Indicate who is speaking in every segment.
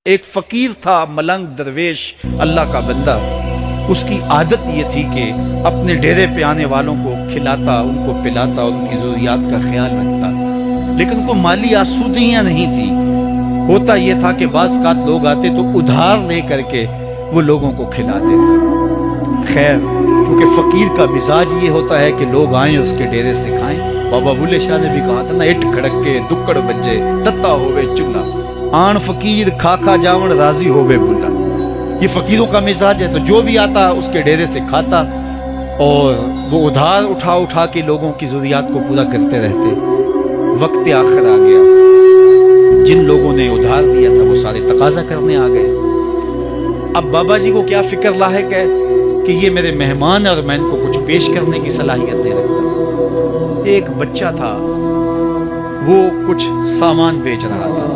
Speaker 1: ایک فقیر تھا، ملنگ درویش، اللہ کا بندہ. اس کی عادت یہ تھی کہ اپنے ڈیرے پہ آنے والوں کو کھلاتا، ان کو پلاتا، ان کی ضروریات کا خیال رکھتا، لیکن ان کو مالی آسودگیاں نہیں تھی. ہوتا یہ تھا کہ بعض اوقات لوگ آتے تو ادھار لے کر کے وہ لوگوں کو کھلا دیتا. خیر، کیونکہ فقیر کا مزاج یہ ہوتا ہے کہ لوگ آئیں اس کے ڈیرے سے کھائیں. بابا بلے شاہ نے بھی کہا تھا نا، اٹھ کھڑک کے دکڑ بجے تتا ہوئے چلا، آن فقیر کھا کھا جاون راضی ہوئے بلا. یہ فقیروں کا مزاج ہے. تو جو بھی آتا اس کے ڈیرے سے کھاتا اور وہ ادھار اٹھا اٹھا کے لوگوں کی ضروریات کو پورا کرتے رہتے. وقت آخر آ گیا، جن لوگوں نے ادھار دیا تھا وہ سارے تقاضا کرنے آ گئے. اب بابا جی کو کیا فکر لاحق ہے کہ یہ میرے مہمان اور میں ان کو کچھ پیش کرنے کی صلاحیت نہیں رکھتا. ایک بچہ تھا، وہ کچھ سامان بیچ رہا تھا،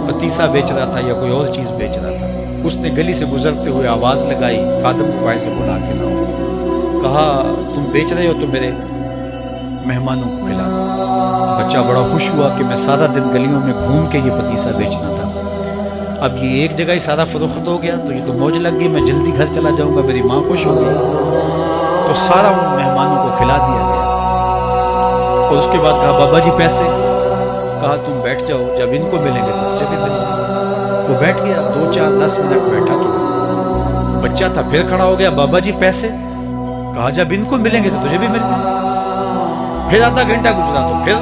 Speaker 1: پتیسا بیچ رہا تھا یا کوئی اور چیز بیچ رہا تھا. اس نے گلی سے گزرتے ہوئے آواز لگائی، خادم کو ایسے بلا کے لاؤ. کہا تم بیچ رہے ہو تو میرے مہمانوں کو کھلا دو. بچہ بڑا خوش ہوا کہ میں سارا دن گلیوں میں گھوم کے یہ پتیسا بیچنا تھا، اب یہ ایک جگہ ہی سارا فروخت ہو گیا تو یہ تو موج لگ گئی، میں جلدی گھر چلا جاؤں گا، میری ماں خوش ہوگی. تو سارا ان مہمانوں کو کھلا دیا گیا. اور اس کے بعد کہا بابا جی پیسے. کہا تم بیٹھ جاؤ، جب ان کو ملیں گے تو جب بھی ملیں گے. وہ بیٹھ گیا، 2 4 10 منٹ بیٹھا تو بچہ تھا پھر کھڑا ہو گیا، بابا جی پیسے. کہا جب ان کو ملیں گے تو تجھے بھی مل جائیں گے. پھر آدھا گھنٹہ گزرا تو پھر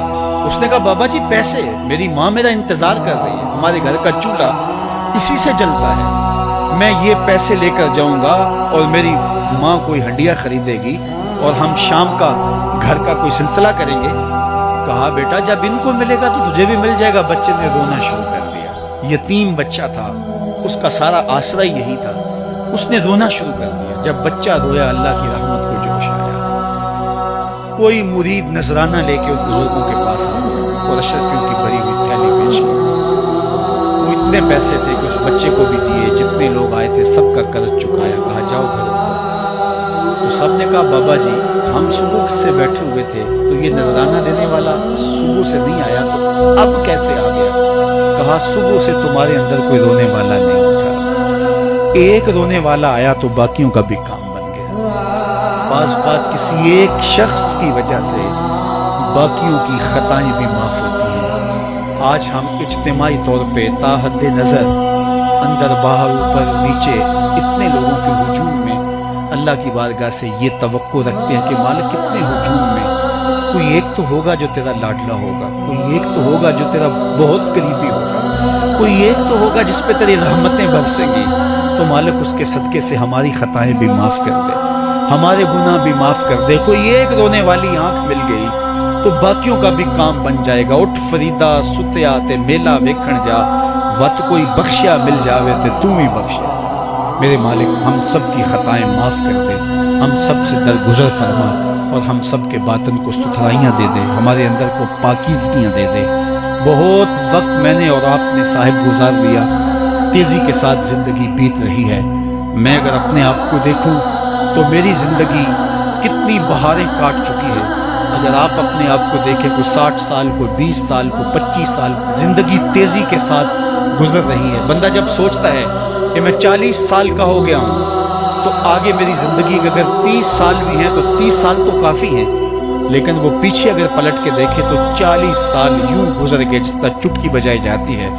Speaker 1: اس نے کہا بابا جی پیسے، میری ماں میرا انتظار کر رہی ہے، ہمارے گھر کا چولہا اسی سے جلتا ہے، میں یہ پیسے لے کر جاؤں گا اور میری ماں کوئی ہنڈیا خریدے گی اور ہم شام کا گھر کا کوئی سلسلہ کریں گے. کہا بیٹا جب ان کو ملے گا تو تجھے بھی مل جائے گا. بچے نے رونا شروع کر دیا. یتیم بچہ تھا، اس کا سارا آسرا یہی تھا. اس نے رونا شروع کر دیا. جب بچہ رویا اللہ کی رحمت کو جوش آیا. کوئی مرید نذرانہ لے کے ان بزرگوں کے پاس آیا اور اشرفیوں کی بری ہوئی تھیلی پیش کی. وہ اتنے پیسے تھے کہ اس بچے کو بھی دیے، جتنے لوگ آئے تھے سب کا قرض چکایا. کہا جاؤ گھر. تو سب نے کہا بابا جی ہم صبح سے بیٹھے ہوئے تھے تو یہ نذرانہ دینے والا صبح سے نہیں آیا تو اب کیسے آ گیا؟ کہا صبح سے تمہارے اندر کوئی رونے والا نہیں تھا، ایک رونے والا آیا تو باقیوں کا بھی کام بن گیا. بعض اوقات کسی ایک شخص کی وجہ سے باقیوں کی خطائیں بھی معاف ہوتی ہیں. آج ہم اجتماعی طور پہ تا حد نظر اندر باہر اوپر نیچے اتنے لوگوں کے ہجوم میں اللہ کی بارگاہ سے یہ توقع رکھتے ہیں کہ مالک کتنے ہجوم میں کوئی ایک تو ہوگا جو تیرا لاڈلا ہوگا، کوئی ایک تو ہوگا جو تیرا بہت قریبی ہوگا، کوئی ایک تو ہوگا جس پہ تیری رحمتیں برسیں گی. تو مالک اس کے صدقے سے ہماری خطائیں بھی معاف کر دے، ہمارے گناہ بھی معاف کر دے. کوئی ایک رونے والی آنکھ مل گئی تو باقیوں کا بھی کام بن جائے گا. اٹھ فریدا ستیا تے میلہ ویکھن جا، وت کوئی بخشیا مل جاوے تے تو ہی بخشیا. میرے مالک ہم سب کی خطائیں معاف کر دے، ہم سب سے درگزر فرما اور ہم سب کے باطن کو ستھرائیاں دے دے، ہمارے اندر کو پاکیزگیاں دے دے. بہت وقت میں نے اور آپ نے صاحب گزار لیا، تیزی کے ساتھ زندگی بیت رہی ہے. میں اگر اپنے آپ کو دیکھوں تو میری زندگی کتنی بہاریں کاٹ چکی ہے. اگر آپ اپنے آپ کو دیکھیں، کوئی 60 سال، کوئی 20 سال، کوئی 25 سال، زندگی تیزی کے ساتھ گزر رہی ہے. بندہ جب سوچتا ہے کہ میں 40 سال کا ہو گیا ہوں تو آگے میری زندگی اگر 30 سال بھی ہیں تو 30 سال تو کافی ہیں، لیکن وہ پیچھے اگر پلٹ کے دیکھے تو 40 سال یوں گزر گئے جس طرح چٹکی بجائی جاتی ہے.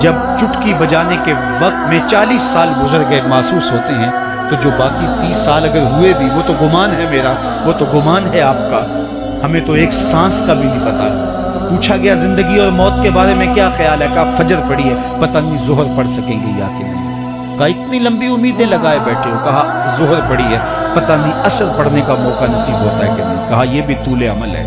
Speaker 1: جب چٹکی بجانے کے وقت میں 40 سال گزر گئے محسوس ہوتے ہیں تو جو باقی 30 سال اگر ہوئے بھی وہ تو گمان ہے میرا، وہ تو گمان ہے آپ کا. ہمیں تو ایک سانس کا بھی نہیں پتا. پوچھا گیا زندگی اور موت کے بارے میں کیا خیال ہے؟ کہا فجر پڑی ہے، پتہ نہیں ظہر پڑھ سکیں گے یا کہ نہیں. کہا اتنی لمبی امیدیں لگائے بیٹھے ہو. کہا ظہر پڑی ہے، پتہ نہیں عصر پڑھنے کا موقع نصیب ہوتا ہے کہ نہیں. کہا یہ بھی طول عمل ہے.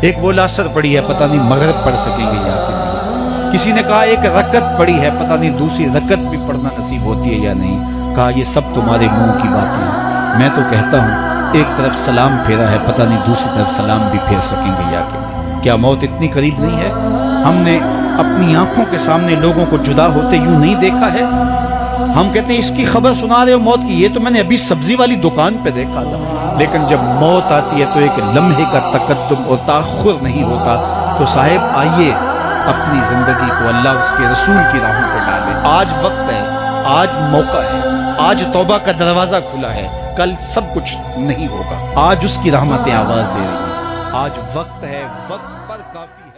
Speaker 1: ایک بولا عصر پڑی ہے، پتہ نہیں مغرب پڑھ سکیں گے یا کہ نہیں. کسی نے کہا ایک رکعت پڑی ہے، پتہ نہیں دوسری رکعت بھی پڑھنا نصیب ہوتی ہے یا نہیں. کہا یہ سب تمہارے منہ کی باتیں ہیں. میں تو کہتا ہوں ایک طرف سلام پھیرا ہے، پتہ نہیں دوسری طرف سلام بھی پھیر سکیں گے یا کہ نہیں. کیا موت اتنی قریب نہیں ہے؟ ہم نے اپنی آنکھوں کے سامنے لوگوں کو جدا ہوتے یوں نہیں دیکھا ہے. ہم کہتے ہیں اس کی خبر سنا رہے ہو موت کی، یہ تو میں نے ابھی سبزی والی دکان پہ دیکھا تھا. لیکن جب موت آتی ہے تو ایک لمحے کا تقدم اور تاخر نہیں ہوتا. تو صاحب آئیے اپنی زندگی کو اللہ اس کے رسول کی راہوں پہ ڈالیں. آج وقت ہے آج موقع ہے، آج توبہ کا دروازہ کھلا ہے، کل سب کچھ نہیں ہوگا۔ آج اس کی رحمتیں آواز دے رہی ہیں، آج وقت ہے، وقت پر کافی ہے۔